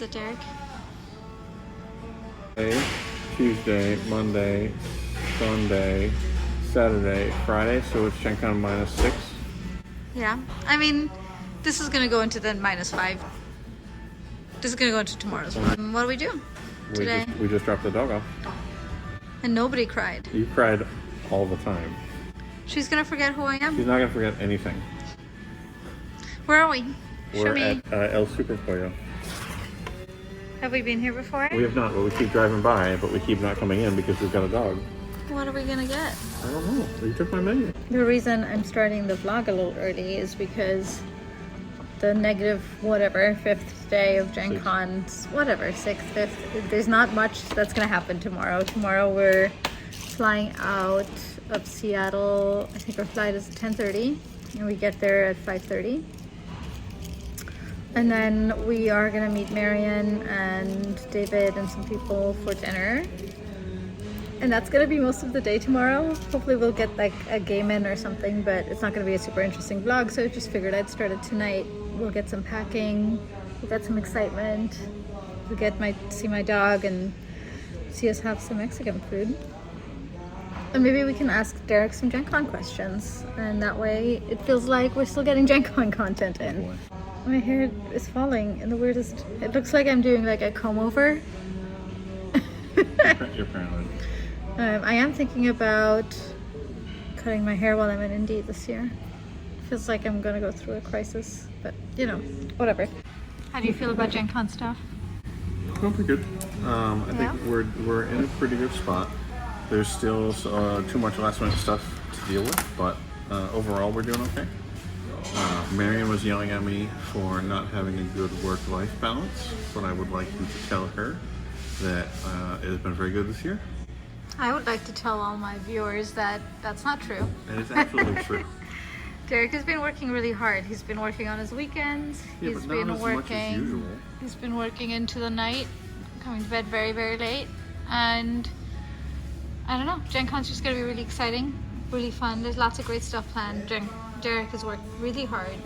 is it, Derek? Tuesday, Monday, Sunday, Saturday, Friday, so it's Gen Con -6. Yeah. I mean, this is going to go into the -5. This is going to go into tomorrow's one. What do we do today? We just dropped the dog off. And nobody cried. You cried all the time. She's going to forget who I am. She's not going to forget anything. Where are we? Show We're me. at El Super Pollo. Have we been here before? We have not, but we keep driving by, but we keep not coming in because we've got a dog. What are we going to get? I don't know. You took my menu. The reason I'm starting the vlog a little early is because the negative whatever 5th day of Gen Con, whatever, 6th, 5th, there's not much that's gonna happen tomorrow. Tomorrow we're flying out of Seattle. I think our flight is 10:30 and we get there at 5:30. And then we are gonna meet Marion and David and some people for dinner. And that's gonna be most of the day tomorrow. Hopefully we'll get like a game in or something, but it's not gonna be a super interesting vlog, so I just figured I'd start it tonight. We'll get some packing, we'll get some excitement, we'll see my dog and see us have some Mexican food. And maybe we can ask Derek some Gen Con questions, and that way it feels like we're still getting Gen Con content in. My hair is falling in the weirdest, it looks like I'm doing like a comb over. You're paranoid. I am thinking about cutting my hair while I'm in Indy this year. Feels like I'm gonna go through a crisis, but you know, whatever. How do you feel about Gen Con stuff? Well, pretty good. I think we're in a pretty good spot. There's still too much last minute stuff to deal with, but overall we're doing okay. Marion was yelling at me for not having a good work-life balance, but I would like you to tell her that it has been very good this year. I would like to tell all my viewers that that's not true. It is absolutely true. Derek has been working really hard. He's been working on his weekends. Yeah, he's but not been as much as usual. working. He's been working into the night, coming to bed very, very late, and I don't know. Gen Con's just gonna be really exciting, really fun. There's lots of great stuff planned. Derek has worked really hard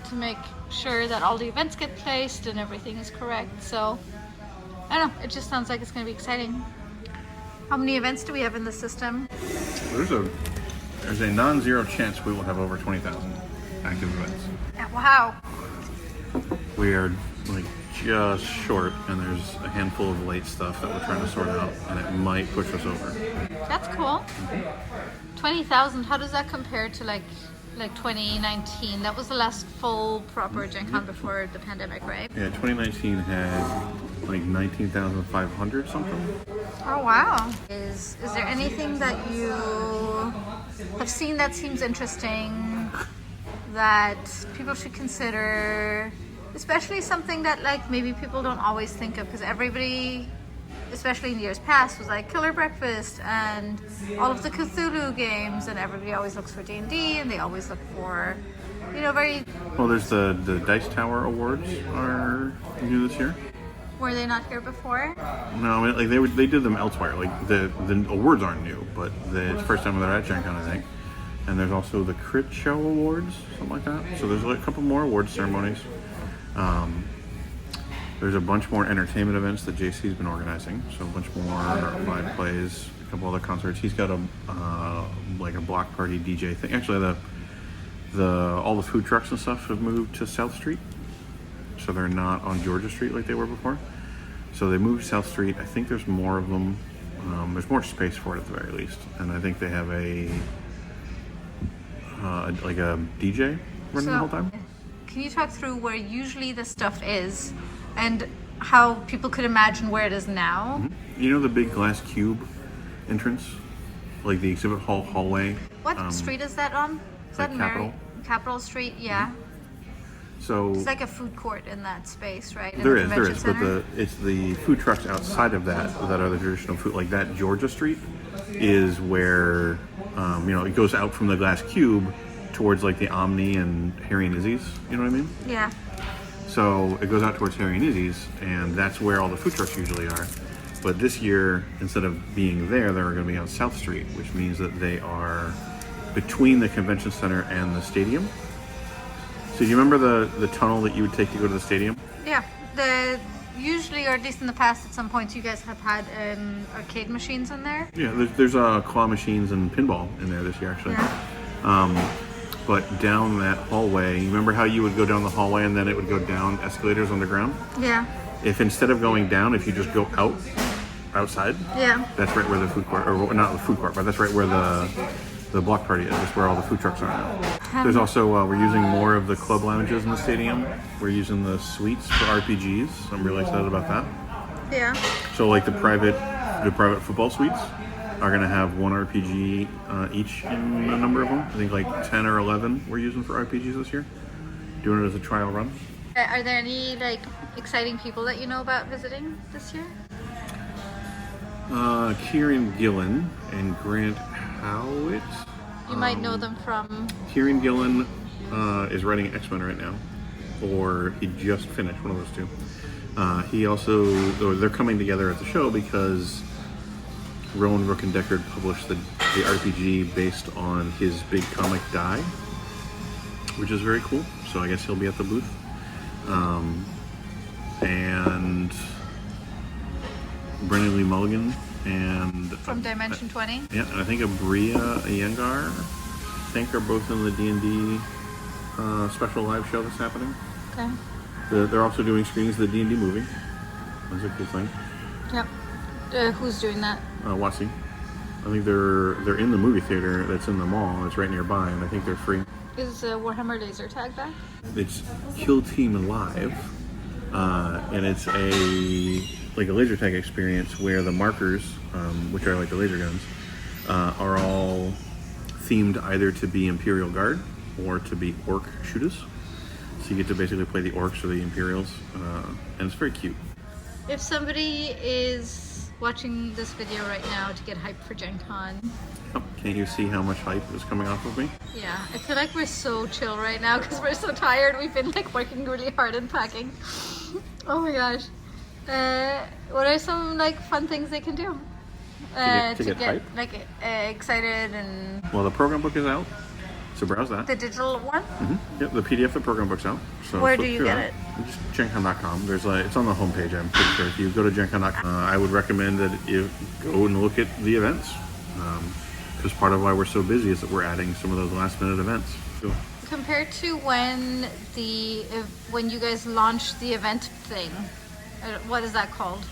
to make sure that all the events get placed and everything is correct. So I don't know. It just sounds like it's gonna be exciting. How many events do we have in the system? There's a non-zero chance we will have over 20,000 active events. Wow. We are like just short, and there's a handful of late stuff that we're trying to sort out, and it might push us over. That's cool. 20,000. How does that compare to like 2019? That was the last full proper Gen Con before the pandemic, right? Yeah, 2019 had like 19,500 something. Oh wow. Is there anything that you have seen that seems interesting that people should consider, especially something that like maybe people don't always think of, because everybody, especially in years past, was like Killer Breakfast and all of the Cthulhu games, and everybody always looks for D&D, and they always look for, you know, very... Well, there's the Dice Tower Awards are new this year. Were they not here before? No, I mean, like they did them elsewhere. Like the awards aren't new, but it's the first time they're at Gen Con, I think. And there's also the Crit Show Awards, something like that. So there's like a couple more awards ceremonies. There's a bunch more entertainment events that JC's been organizing. So a bunch more live plays, a couple other concerts. He's got a like a block party DJ thing. Actually, all the food trucks and stuff have moved to South Street. So they're not on Georgia Street like they were before. So they moved to South Street. I think there's more of them. There's more space for it at the very least. And I think they have like a DJ running the whole time. Can you talk through where usually the stuff is and how people could imagine where it is now? Mm-hmm. You know the big glass cube entrance? Like the exhibit hall hallway? What street is that on? Is like that Capitol? Capitol Street, yeah. Mm-hmm. So it's like a food court in that space, right? There is, but it's the food trucks outside of that are the traditional food. Like that Georgia Street is where it goes out from the glass cube towards like the Omni and Harry and Izzy's. You know what I mean? Yeah. So it goes out towards Harry and Izzy's, and that's where all the food trucks usually are. But this year, instead of being there, they're going to be on South Street, which means that they are between the convention center and the stadium. So do you remember the tunnel that you would take to go to the stadium? Yeah, usually, or at least in the past, at some points, you guys have had arcade machines in there. Yeah, there's claw machines and pinball in there this year actually. Yeah. But down that hallway, you remember how you would go down the hallway and then it would go down escalators underground? Yeah. If instead of going down, if you just go outside, Yeah. that's right where the food court, or not the food court, but that's right where the block party is. That's where all the food trucks are now. There's also, we're using more of the club lounges in the stadium. We're using the suites for RPGs. I'm really excited about that. Yeah. So like the private football suites are going to have one RPG each in a number of them. I think like 10 or 11 we're using for RPGs this year. Doing it as a trial run. Are there any like exciting people that you know about visiting this year? Kieran Gillen and Grant Howitt. You might know them from... Kieran Gillen is writing X-Men right now, or he just finished, one of those two. He also, they're coming together at the show because Rowan Rook and Deckard published the RPG based on his big comic Die, which is very cool. So I guess he'll be at the booth. And Brennan Lee Mulligan and From Dimension 20? yeah, and I think Abria Iyengar, I think are both in the D&D special live show that's happening. Okay. They're also doing screenings of the D&D movie. That's a cool thing. Yep. Who's doing that? Watsy. I think they're in the movie theater that's in the mall. It's right nearby, and I think they're free. Is Warhammer Laser Tag back? It's Kill Team Live, and it's a laser tag experience where the markers, which are like the laser guns, are all themed either to be Imperial Guard or to be Orc shooters. So you get to basically play the Orcs or the Imperials, and it's very cute. If somebody is watching this video right now to get hyped for Gen Con, Oh, can't you see how much hype is coming off of me? yeah, I feel like we're so chill right now because we're so tired. We've been like working really hard and packing. Oh my gosh. What are some like fun things they can do To get hype? like excited? And Well, the program book is out, so browse that. the digital one? Yep, the PDF, the program book's out. So Where flip do you through get that. it? Just GenCon.com. It's on the homepage. I'm pretty sure. If you go to GenCon.com, I would recommend that you go and look at the events. Because part of why we're so busy is that we're adding some of those last minute events. So, Compared to when you guys launched the event thing, what is that called?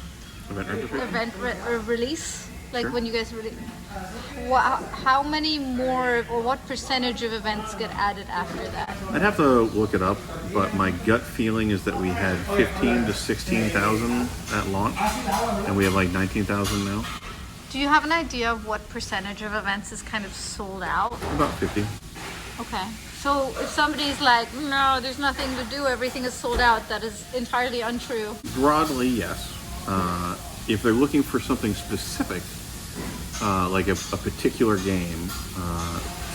event registration. Release? Like Sure. when you guys really, how many more or what percentage of events get added after that? I'd have to look it up, but my gut feeling is that we had 15 to 16,000 at launch, and we have like 19,000 now. Do you have an idea of what percentage of events is kind of sold out? About 50. Okay. So if somebody's like, no, there's nothing to do, everything is sold out, that is entirely untrue. Broadly, yes. If they're looking for something specific, like a particular game,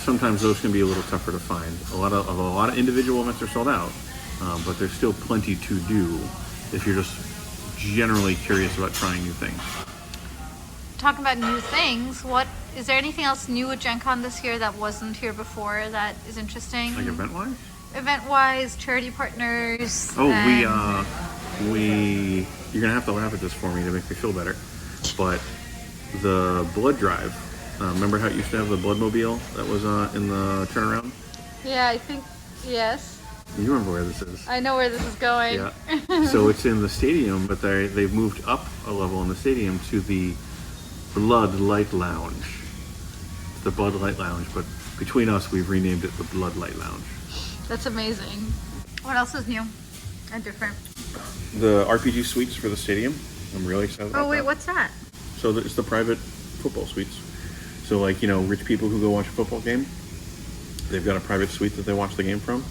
sometimes those can be a little tougher to find. A lot of individual events are sold out, but there's still plenty to do if you're just generally curious about trying new things. Talking about new things, is there anything else new at Gen Con this year that wasn't here before that is interesting? Like event-wise? Event-wise, charity partners. Oh, and- you're gonna have to laugh at this for me to make me feel better. But the blood drive, remember how it used to have the bloodmobile that was in the turnaround? Yeah, I think, yes. You remember where this is? I know where this is going. Yeah. So it's in the stadium, but they've moved up a level in the stadium to the Blood Light Lounge. The Blood Light Lounge, but between us, we've renamed it the Blood Light Lounge. That's amazing. What else is new and different? The RPG suites for the stadium. I'm really excited about Oh wait, that. what's that? So it's the private football suites. So like, rich people who go watch a football game, they've got a private suite that they watch the game from.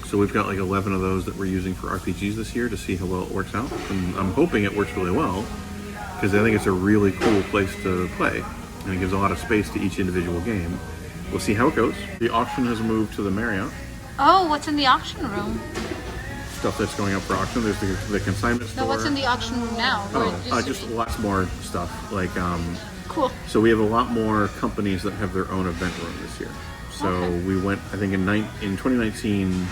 So we've got like 11 of those that we're using for RPGs this year to see how well it works out. And I'm hoping it works really well because I think it's a really cool place to play and it gives a lot of space to each individual game. We'll see how it goes. The auction has moved to the Marriott. Oh, what's in the auction room? Stuff that's going up for auction. There's the consignment store. No, what's in the auction room now? Where it used to Just be? lots more stuff. Like, Cool. so we have a lot more companies that have their own event room this year. So Okay. we went, I think in 2019,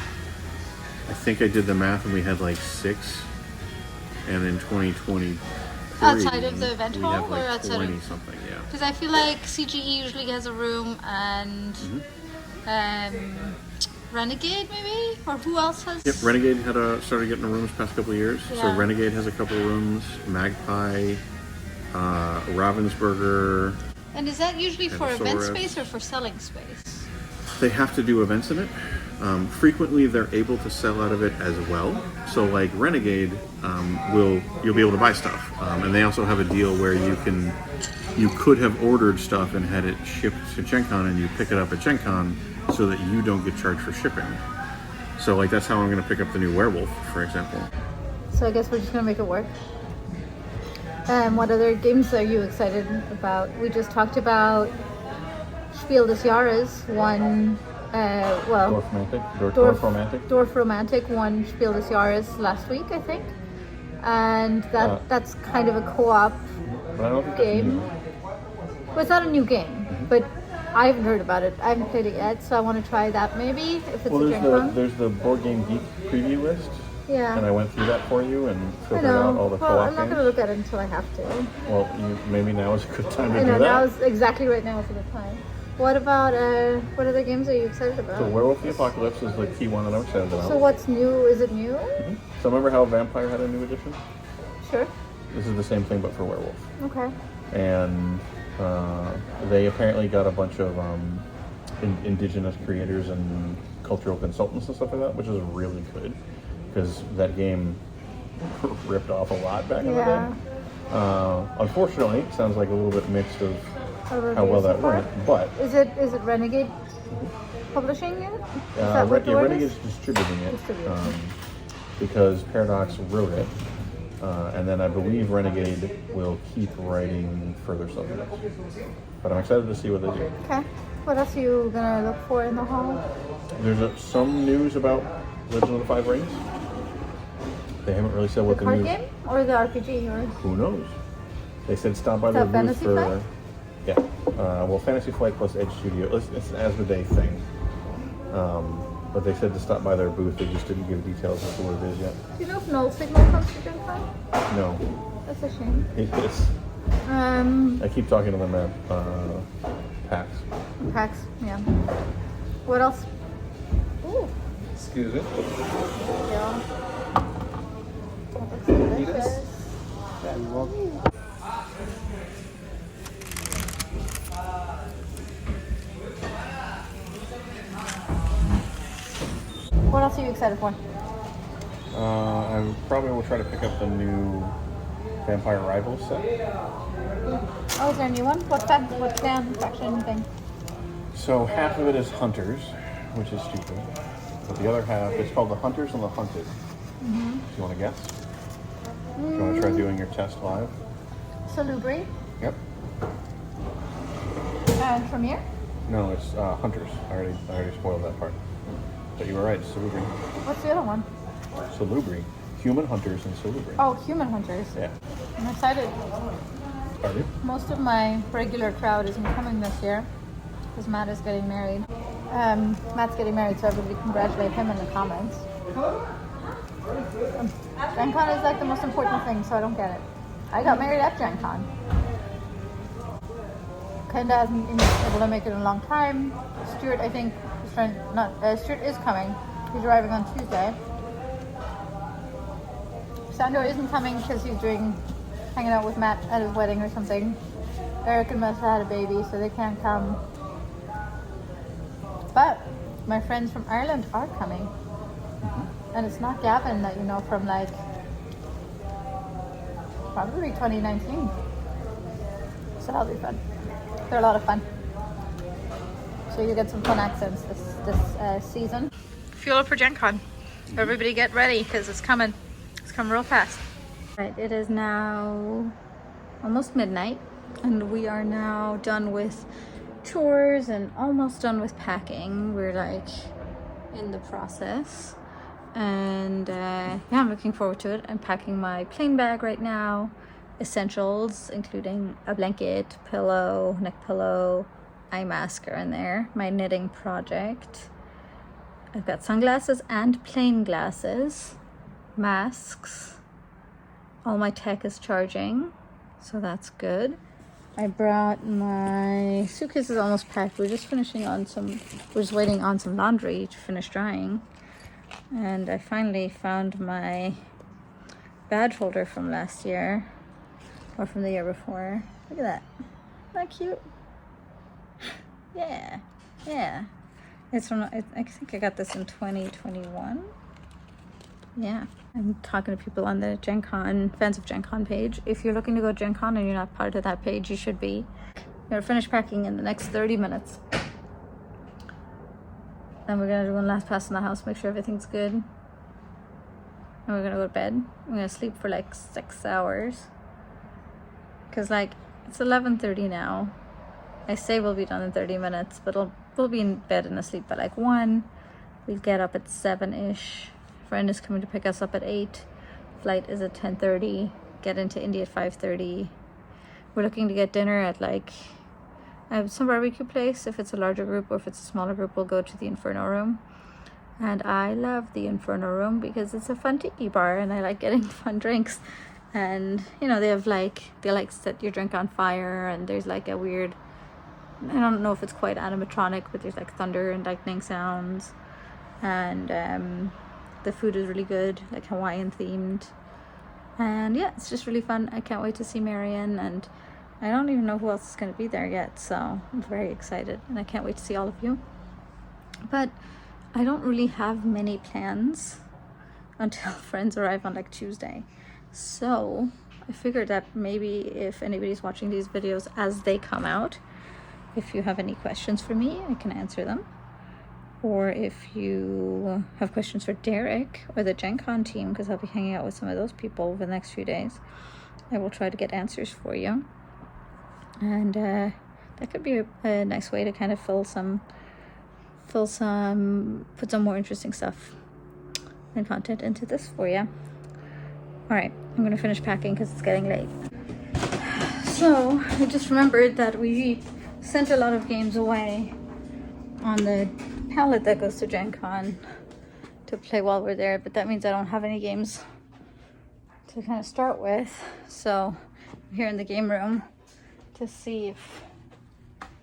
I think I did the math and we had like 6. And in 2020. Outside of the event we hall have like or outside 20 of? something, yeah. Because I feel like CGE usually has a room and Renegade maybe? Or who else has? Yep, Renegade started getting a room this past couple of years. So Yeah. Renegade has a couple of rooms. Magpie, Ravensburger. And is that usually for event Allosaurus. space or for selling space? They have to do events in it. Frequently, they're able to sell out of it as well. So, like Renegade, you'll be able to buy stuff, and they also have a deal where you could have ordered stuff and had it shipped to Gen Con, and you pick it up at Gen Con so that you don't get charged for shipping. So, like that's how I'm going to pick up the new Werewolf, for example. So I guess we're just gonna make it work. What other games are you excited about? We just talked about Spiel des Jahres, one. Dwarf Romantic. Dwarf Romantic won Spiel des Jahres last week, I think, and that's kind of a co-op But I don't think game. that's new. Well, it's not a new game, but I haven't heard about it. I haven't played it yet, so I want to try that maybe if it's a Gen Con. There's the Board Game Geek preview list. Yeah. And I went through that for you and I filtered out all know. the Well, co-op I'm not games. going to look at it until I have to. Well, maybe now is a good time to I know, do now that. is exactly right now is a good time. What about, what other games are you excited about? So Werewolf the Apocalypse is the key one that I'm excited about. So what's new? Is it new? So remember how Vampire had a new edition? Sure. This is the same thing but for Werewolf. Okay. And they apparently got a bunch of indigenous creators and cultural consultants and stuff like that, which is really good because that game ripped off a lot back in the day. Unfortunately, it sounds like a little bit mixed of how well that went, but Is it Renegade publishing it? Is that what the word Renegade's is? distributing it Distributing. because Paradox wrote it, and then I believe Renegade will keep writing further subjects. But I'm excited to see what they do. Okay. What else are you gonna look for in the hall? There's some news about Legend of the Five Rings. They haven't really said what The the card news. game or the RPG or? Who knows? They said stop by Is their that booth Fantasy for. Flight? Yeah. Well, Fantasy Flight plus Edge Studio. It's an as the day thing. But they said to stop by their booth. They just didn't give details as to what it is yet. Do you know if Null Signal comes to Gen Con? No. That's a shame. It is. I keep talking to them at PAX. PAX, yeah. What else? Ooh, Excuse me. yeah. That looks delicious. Yeah, you're welcome. What else are you excited for? I probably will try to pick up the new Vampire Rivals set. Oh, is there a new one? What's fan faction thing? So half of it is Hunters, which is stupid. But the other half, it's called the Hunters and the Hunted. Do you want to guess? Do you want to try doing your test live? Salubri Yep. and Tremere. No, it's Hunters. I already spoiled that part. But you were right, Salubri. What's the other one? Salubri. Human Hunters and Salubri. Oh, Human Hunters. Yeah. I'm excited. Are you? Most of my regular crowd isn't coming this year because Matt is getting married. Matt's getting married, so everybody congratulate him in the comments. Gen Con is like the most important thing, so I don't get it. I got married at Gen Con. Kinda hasn't been able to make it in a long time. Stuart, I think, is trying. Stuart is coming. He's arriving on Tuesday. Sandro isn't coming because he's hanging out with Matt at his wedding or something. Eric and Melissa had a baby, so they can't come. But my friends from Ireland are coming. And it's not Gavin that you know from like probably 2019. So that'll be fun. They're a lot of fun. So you get some fun accents this season. Fuel up for Gen Con. Everybody get ready because it's coming. It's coming real fast. Right, it is now almost midnight and we are now done with tours and almost done with packing. We're like in the process. And yeah, I'm looking forward to it. I'm packing my plane bag right now. Essentials, including a blanket, pillow, neck pillow, eye mask are in there. My knitting project. I've got sunglasses and plain glasses, masks. All my tech is charging, so that's good. I brought my suitcase is almost packed. We're just waiting on some laundry to finish drying. And I finally found my badge holder from last year, or from the year before. Look at that. Isn't that cute? Yeah, yeah. It's from, I think I got this in 2021. Yeah, I'm talking to people on the Gen Con, fans of Gen Con page. If you're looking to go Gen Con and you're not part of that page, you should be. I'm gonna finish packing in the next 30 minutes. Then we're gonna do one last pass in the house, make sure everything's good. And we're gonna go to bed. I'm gonna sleep for like 6 hours. Cause like, it's 11:30 now. I say we'll be done in 30 minutes, but we'll be in bed and asleep by like 1. We'll get up at 7-ish. Friend is coming to pick us up at 8. Flight is at 10:30. Get into India at 5:30. We're looking to get dinner at like some barbecue place. If it's a larger group or if it's a smaller group, we'll go to the Inferno Room. And I love the Inferno Room because it's a fun tiki bar and I like getting fun drinks. And you know, they set your drink on fire, and there's like a weird, I don't know if it's quite animatronic, but there's like thunder and lightning sounds. And the food is really good, like Hawaiian themed. And yeah, it's just really fun. I can't wait to see Marion, and I don't even know who else is going to be there yet, so I'm very excited and I can't wait to see all of you. But I don't really have many plans until friends arrive on like Tuesday. So I figured that maybe if anybody's watching these videos as they come out, if you have any questions for me, I can answer them. Or if you have questions for Derek or the Gen Con team, because I'll be hanging out with some of those people over the next few days, I will try to get answers for you. And that could be a nice way to kind of put some more interesting stuff and content into this for you. All right, I'm gonna finish packing because it's getting late. So I just remembered that we sent a lot of games away on the pallet that goes to Gen Con to play while we're there, but that means I don't have any games to kind of start with. So I'm here in the game room to see if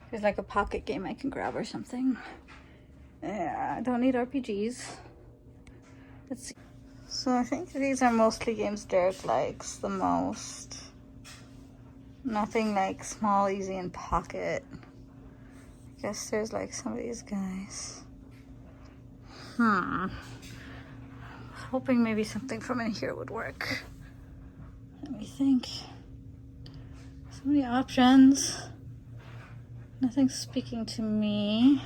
there's like a pocket game I can grab or something. Yeah, I don't need RPGs. Let's see. So I think these are mostly games Derek likes the most. Nothing like small, easy, and pocket. I guess there's like some of these guys. Hoping maybe something from in here would work. Let me think. So many options. Nothing's speaking to me.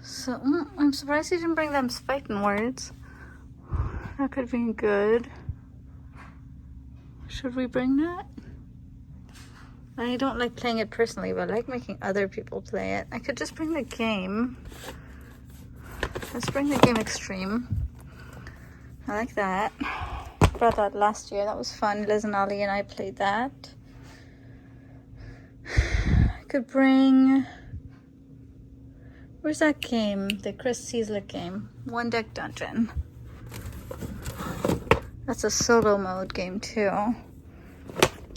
So I'm surprised he didn't bring them fighting words. That could be good. Should we bring that? I don't like playing it personally, but I like making other people play it. I could just bring the game. Let's bring the game Extreme. I like that. Brought that last year. That was fun. Liz and Ollie and I played that. I could bring... Where's that game? The Chris Cieslik game. One Deck Dungeon. That's a solo mode game too.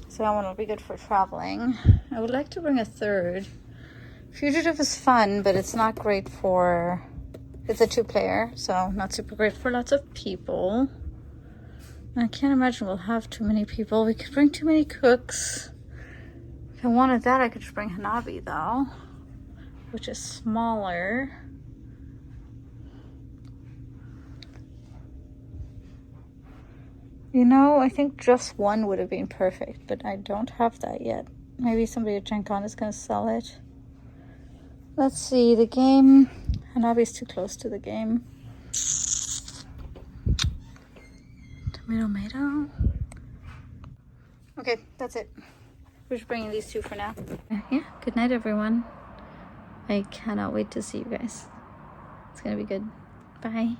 So that one will be good for traveling. I would like to bring a third. Fugitive is fun, but it's not great for... It's a 2-player, so not super great for lots of people. I can't imagine we'll have too many people. We could bring too many cooks. If I wanted that, I could just bring Hanabi though, which is smaller. You know, I think just one would have been perfect, but I don't have that yet. Maybe somebody at Gen Con is going to sell it. Let's see, the game. Hanabi's too close to the game. Tomato. Okay, that's it. We're just bringing these two for now. Yeah, good night, everyone. I cannot wait to see you guys. It's going to be good. Bye.